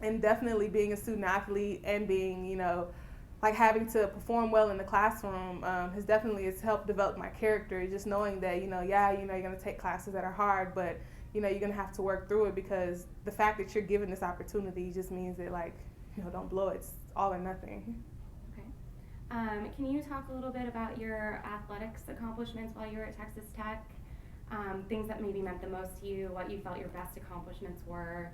And definitely being a student athlete and being, like having to perform well in the classroom has helped develop my character. Just knowing that, you're going to take classes that are hard, but, you're going to have to work through it, because the fact that you're given this opportunity just means that, like, don't blow it. It's all or nothing. Okay. Can you talk a little bit about your athletics accomplishments while you were at Texas Tech? Things that maybe meant the most to you, what you felt your best accomplishments were?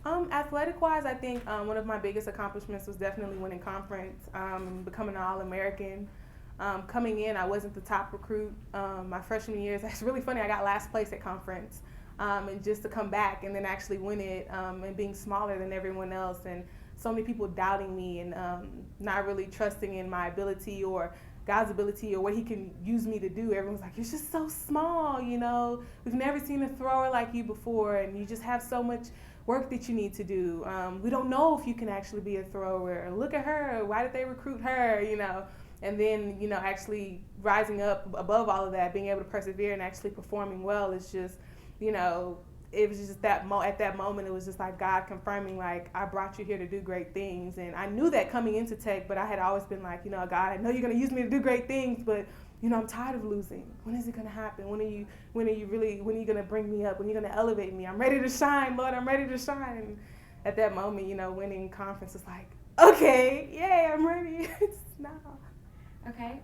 Athletic-wise, I think one of my biggest accomplishments was definitely winning conference, becoming an All-American. Coming in, I wasn't the top recruit. My freshman year, it's really funny, I got last place at conference. And just to come back and then actually win it, and being smaller than everyone else, and so many people doubting me and not really trusting in my ability or God's ability or what he can use me to do. Everyone's like, you're just so small, we've never seen a thrower like you before, and you just have so much work that you need to do. We don't know if you can actually be a thrower. Look at her, why did they recruit her, And then, actually rising up above all of that, being able to persevere and actually performing well is just, it was just at that moment, it was just like God confirming, like, I brought you here to do great things. And I knew that coming into Tech, but I had always been like, God, I know you're going to use me to do great things, but, I'm tired of losing. When is it going to happen? When are you going to bring me up? When are you going to elevate me? I'm ready to shine, Lord, I'm ready to shine. And at that moment, winning conference was like, okay, yay, I'm ready. It's now. Okay.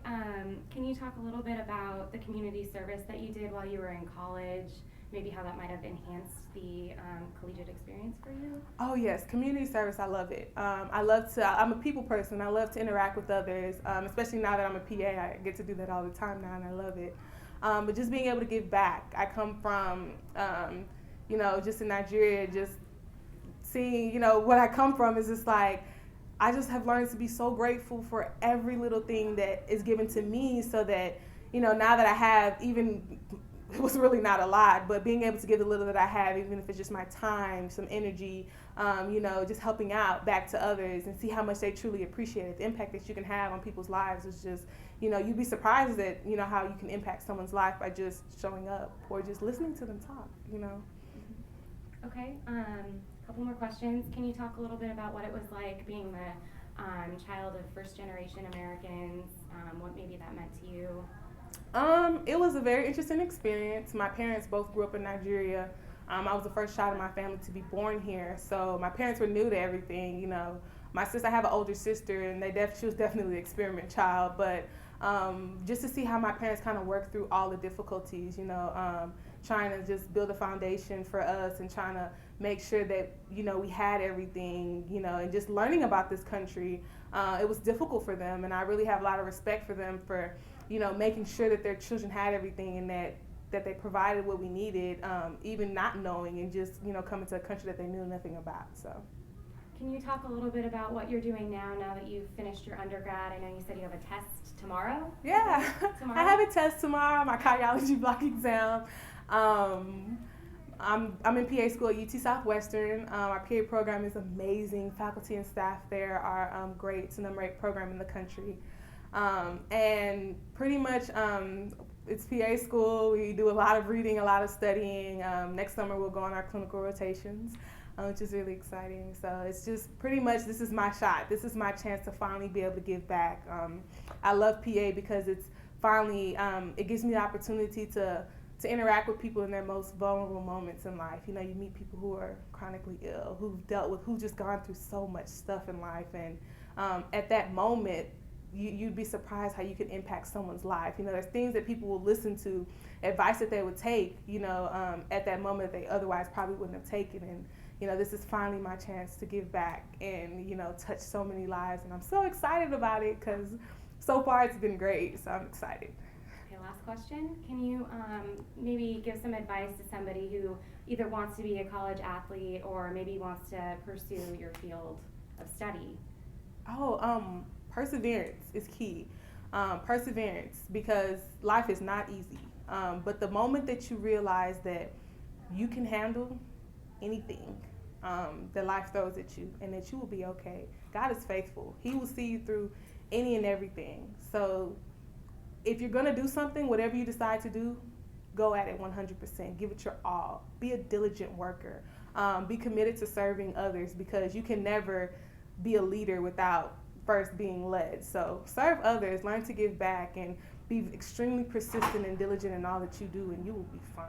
Can you talk a little bit about the community service that you did while you were in college? Maybe how that might have enhanced the collegiate experience for you? Oh yes, community service, I love it. I'm a people person. I love to interact with others, especially now that I'm a PA. I get to do that all the time now, and I love it. But just being able to give back. I come from, just in Nigeria, just seeing, what I come from is just like, I just have learned to be so grateful for every little thing that is given to me, so that, now that I have even, it was really not a lot, but being able to give the little that I have, even if it's just my time, some energy, just helping out back to others and see how much they truly appreciate it. The impact that you can have on people's lives is just, you'd be surprised at, how you can impact someone's life by just showing up or just listening to them talk, Okay, couple more questions. Can you talk a little bit about what it was like being the child of first-generation Americans, what maybe that meant to you? It was a very interesting experience. My parents both grew up in Nigeria. I was the first child in my family to be born here, so my parents were new to everything. My sister, I have an older sister, and she was definitely the experiment child. But just to see how my parents kind of worked through all the difficulties, trying to just build a foundation for us and trying to make sure that we had everything, and just learning about this country. It was difficult for them, and I really have a lot of respect for them for making sure that their children had everything and that they provided what we needed, even not knowing, and just, coming to a country that they knew nothing about. So. Can you talk a little bit about what you're doing now that you've finished your undergrad? I know you said you have a test tomorrow. Yeah, tomorrow? I have a test tomorrow, my cardiology block exam. I'm in PA school at UT Southwestern. Our PA program is amazing. Faculty and staff there are great. It's the number 8 program in the country. And pretty much it's PA school. We do a lot of reading, a lot of studying. Next summer we'll go on our clinical rotations, which is really exciting. So it's just pretty much, this is my shot. This is my chance to finally be able to give back. I love PA because it's finally, it gives me the opportunity to interact with people in their most vulnerable moments in life. You meet people who are chronically ill, who've just gone through so much stuff in life. And at that moment, you'd be surprised how you can impact someone's life. There's things that people will listen to, advice that they would take, at that moment that they otherwise probably wouldn't have taken. And, this is finally my chance to give back and, touch so many lives. And I'm so excited about it because so far it's been great. So I'm excited. Okay, last question. Can you maybe give some advice to somebody who either wants to be a college athlete or maybe wants to pursue your field of study? Perseverance is key. Perseverance, because life is not easy. But the moment that you realize that you can handle anything that life throws at you and that you will be okay, God is faithful. He will see you through any and everything. So if you're going to do something, whatever you decide to do, go at it 100%. Give it your all. Be a diligent worker. Be committed to serving others, because you can never be a leader without first being led. So serve others, learn to give back, and be extremely persistent and diligent in all that you do, and you will be fine.